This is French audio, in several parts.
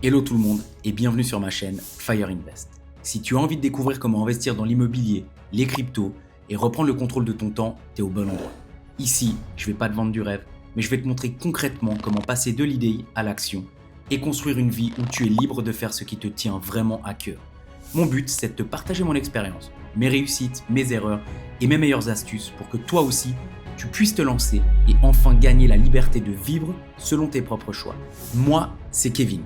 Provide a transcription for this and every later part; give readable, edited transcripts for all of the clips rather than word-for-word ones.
Hello tout le monde et bienvenue sur ma chaîne Fire Invest. Si tu as envie de découvrir comment investir dans l'immobilier, les cryptos et reprendre le contrôle de ton temps, t'es au bon endroit. Ici, je vais pas te vendre du rêve, mais je vais te montrer concrètement comment passer de l'idée à l'action et construire une vie où tu es libre de faire ce qui te tient vraiment à cœur. Mon but, c'est de te partager mon expérience, mes réussites, mes erreurs et mes meilleures astuces pour que toi aussi, tu puisses te lancer et enfin gagner la liberté de vivre selon tes propres choix. Moi, c'est Kevin.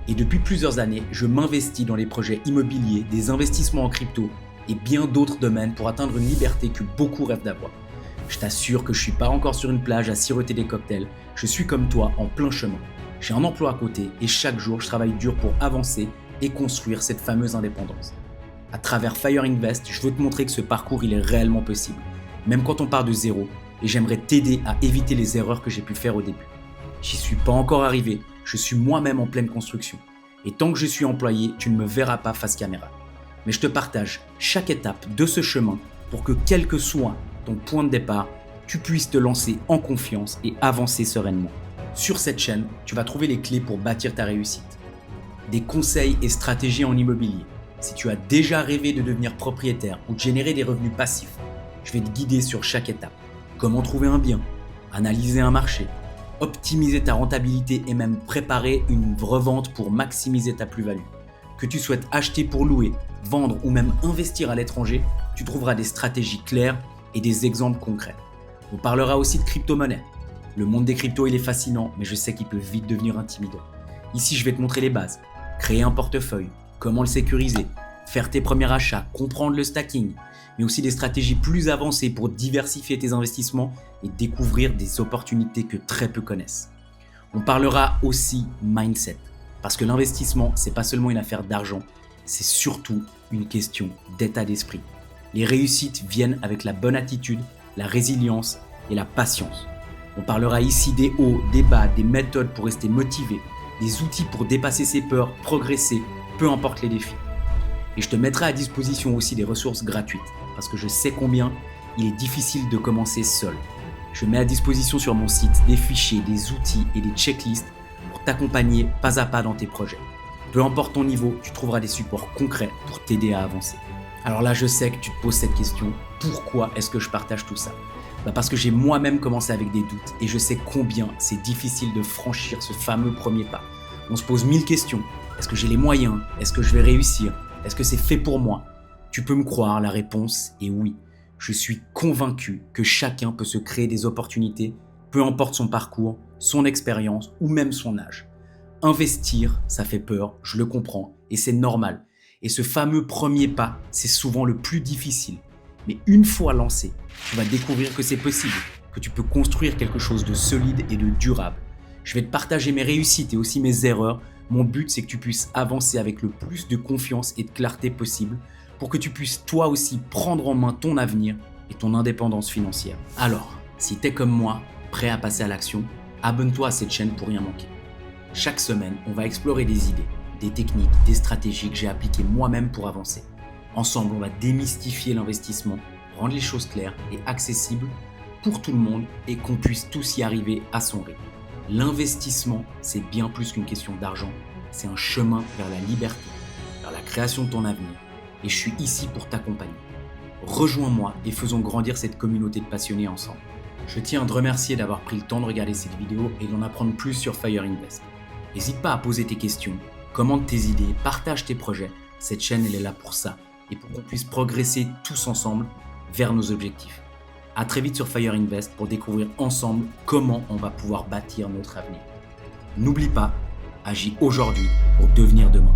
Et depuis plusieurs années, je m'investis dans les projets immobiliers, des investissements en crypto et bien d'autres domaines pour atteindre une liberté que beaucoup rêvent d'avoir. Je t'assure que je ne suis pas encore sur une plage à siroter des cocktails, je suis comme toi en plein chemin. J'ai un emploi à côté et chaque jour je travaille dur pour avancer et construire cette fameuse indépendance. À travers Fire Invest, je veux te montrer que ce parcours il est réellement possible, même quand on part de zéro, et j'aimerais t'aider à éviter les erreurs que j'ai pu faire au début. J'y suis pas encore arrivé, je suis moi-même en pleine construction. Et tant que je suis employé, tu ne me verras pas face caméra. Mais je te partage chaque étape de ce chemin pour que quel que soit ton point de départ, tu puisses te lancer en confiance et avancer sereinement. Sur cette chaîne, tu vas trouver les clés pour bâtir ta réussite. Des conseils et stratégies en immobilier. Si tu as déjà rêvé de devenir propriétaire ou de générer des revenus passifs, je vais te guider sur chaque étape. Comment trouver un bien, analyser un marché, optimiser ta rentabilité et même préparer une revente pour maximiser ta plus-value. Que tu souhaites acheter pour louer, vendre ou même investir à l'étranger, tu trouveras des stratégies claires et des exemples concrets. On parlera aussi de crypto-monnaie. Le monde des cryptos il est fascinant, mais je sais qu'il peut vite devenir intimidant. Ici, je vais te montrer les bases. Créer un portefeuille, comment le sécuriser, faire tes premiers achats, comprendre le stacking, mais aussi des stratégies plus avancées pour diversifier tes investissements et découvrir des opportunités que très peu connaissent. On parlera aussi mindset, parce que l'investissement, c'est pas seulement une affaire d'argent, c'est surtout une question d'état d'esprit. Les réussites viennent avec la bonne attitude, la résilience et la patience. On parlera ici des hauts, des bas, des méthodes pour rester motivé, des outils pour dépasser ses peurs, progresser, peu importe les défis. Et je te mettrai à disposition aussi des ressources gratuites, parce que je sais combien il est difficile de commencer seul. Je mets à disposition sur mon site des fichiers, des outils et des checklists pour t'accompagner pas à pas dans tes projets. Peu importe ton niveau, tu trouveras des supports concrets pour t'aider à avancer. Alors là, je sais que tu te poses cette question, pourquoi est-ce que je partage tout ça ? Parce que j'ai moi-même commencé avec des doutes et je sais combien c'est difficile de franchir ce fameux premier pas. On se pose 1000 questions. Est-ce que j'ai les moyens ? Est-ce que je vais réussir ? Est-ce que c'est fait pour moi ? Tu peux me croire, la réponse est oui. Je suis convaincu que chacun peut se créer des opportunités, peu importe son parcours, son expérience ou même son âge. Investir, ça fait peur, je le comprends, et c'est normal. Et ce fameux premier pas, c'est souvent le plus difficile. Mais une fois lancé, tu vas découvrir que c'est possible, que tu peux construire quelque chose de solide et de durable. Je vais te partager mes réussites et aussi mes erreurs. Mon but, c'est que tu puisses avancer avec le plus de confiance et de clarté possible pour que tu puisses toi aussi prendre en main ton avenir et ton indépendance financière. Alors, si tu es comme moi, prêt à passer à l'action, abonne-toi à cette chaîne pour rien manquer. Chaque semaine, on va explorer des idées, des techniques, des stratégies que j'ai appliquées moi-même pour avancer. Ensemble, on va démystifier l'investissement, rendre les choses claires et accessibles pour tout le monde et qu'on puisse tous y arriver à son rythme. L'investissement, c'est bien plus qu'une question d'argent, c'est un chemin vers la liberté, vers la création de ton avenir. Et je suis ici pour t'accompagner. Rejoins-moi et faisons grandir cette communauté de passionnés ensemble. Je tiens à te remercier d'avoir pris le temps de regarder cette vidéo et d'en apprendre plus sur Fire Invest. N'hésite pas à poser tes questions, commente tes idées, partage tes projets. Cette chaîne, elle est là pour ça et pour qu'on puisse progresser tous ensemble vers nos objectifs. À très vite sur Fire Invest pour découvrir ensemble comment on va pouvoir bâtir notre avenir. N'oublie pas, agis aujourd'hui pour devenir demain.